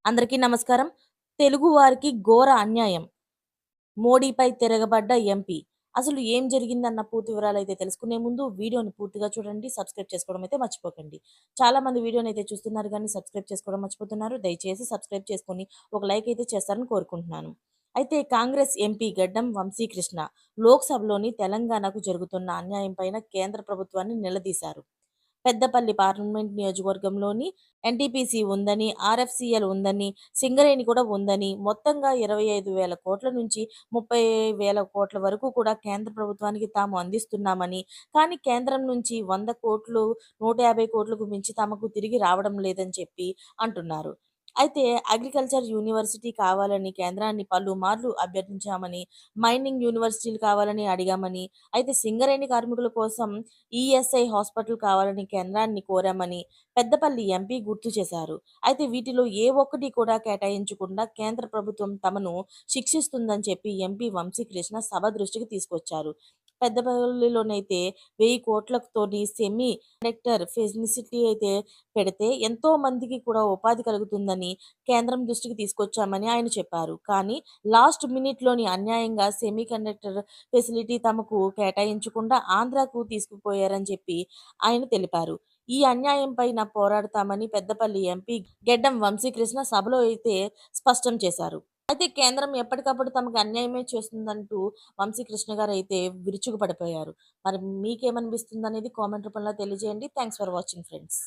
అందరికీ నమస్కారం. తెలుగువారికి ఘోర అన్యాయం. మోడీపై తిరగబడ్డ ఎంపీ. అసలు ఏం జరిగిందన్న పూర్తి వివరాలైతే తెలుసుకునే ముందు వీడియోని పూర్తిగా చూడండి. సబ్స్క్రైబ్ చేసుకోవడం అయితే మర్చిపోకండి. చాలామంది వీడియోనైతే చూస్తున్నారు గానీ సబ్స్క్రైబ్ చేసుకోవడం మర్చిపోతున్నారు. దయచేసి సబ్స్క్రైబ్ చేసుకొని ఒక లైక్ అయితే చేస్తారని కోరుకుంటున్నాను. అయితే కాంగ్రెస్ ఎంపీ గడ్డం వంశీకృష్ణ లోక్సభలోని తెలంగాణకు జరుగుతున్న అన్యాయం పైన కేంద్ర ప్రభుత్వాన్ని నిలదీశారు. పెద్దపల్లి పార్లమెంట్ నియోజకవర్గంలోని ఎన్టీపీసీ ఉందని, ఆర్ఎఫ్సీఎల్ ఉందని, సింగరేణి కూడా ఉందని, మొత్తంగా 25,000 కోట్ల నుంచి 30,000 కోట్ల వరకు కూడా కేంద్ర ప్రభుత్వానికి తాము అందిస్తున్నామని, కానీ కేంద్రం నుంచి 100 కోట్లు, 150 కోట్లకు మించి తమకు తిరిగి రావడం లేదని చెప్పి అంటున్నారు. అయితే అగ్రికల్చర్ యూనివర్సిటీ కావాలని కేంద్రాన్ని పలుమార్లు అభ్యర్థించామని, మైనింగ్ యూనివర్సిటీలు కావాలని అడిగామని, అయితే సింగరేణి కార్మికుల కోసం ఈఎస్ఐ హాస్పిటల్ కావాలని కేంద్రాన్ని కోరామని పెద్దపల్లి ఎంపీ గుర్తు చేశారు. అయితే వీటిలో ఏ ఒక్కటి కూడా కేటాయించకుండా కేంద్ర ప్రభుత్వం తమను శిక్షిస్తుందని చెప్పి ఎంపీ వంశీకృష్ణ సభ దృష్టికి తీసుకొచ్చారు. పెద్దపల్లిలోనైతే 1000 కోట్లతోని సెమీ కండక్టర్ ఫెసిలిటీ అయితే పెడితే ఎంతో మందికి కూడా ఉపాధి కలుగుతుందని కేంద్రం దృష్టికి తీసుకొచ్చామని ఆయన చెప్పారు. కానీ లాస్ట్ మినిట్‌లోని అన్యాయంగా సెమీ కండక్టర్ ఫెసిలిటీ తమకు కేటాయించకుండా ఆంధ్రాకు తీసుకుపోయారని చెప్పి ఆయన తెలిపారు. ఈ అన్యాయం పైన పోరాడతామని పెద్దపల్లి ఎంపీ గెడ్డం వంశీకృష్ణ సభలో అయితే స్పష్టం చేశారు. అయితే కేంద్రం ఎప్పటికప్పుడు తమకు అన్యాయమే చేస్తుందంటూ వంశీకృష్ణ గారైతే విరుచుకుపడిపోయారు. మరి మీకేమనిపిస్తుందనేది కామెంట్ రూపంలో తెలియజేయండి. Thanks for watching friends.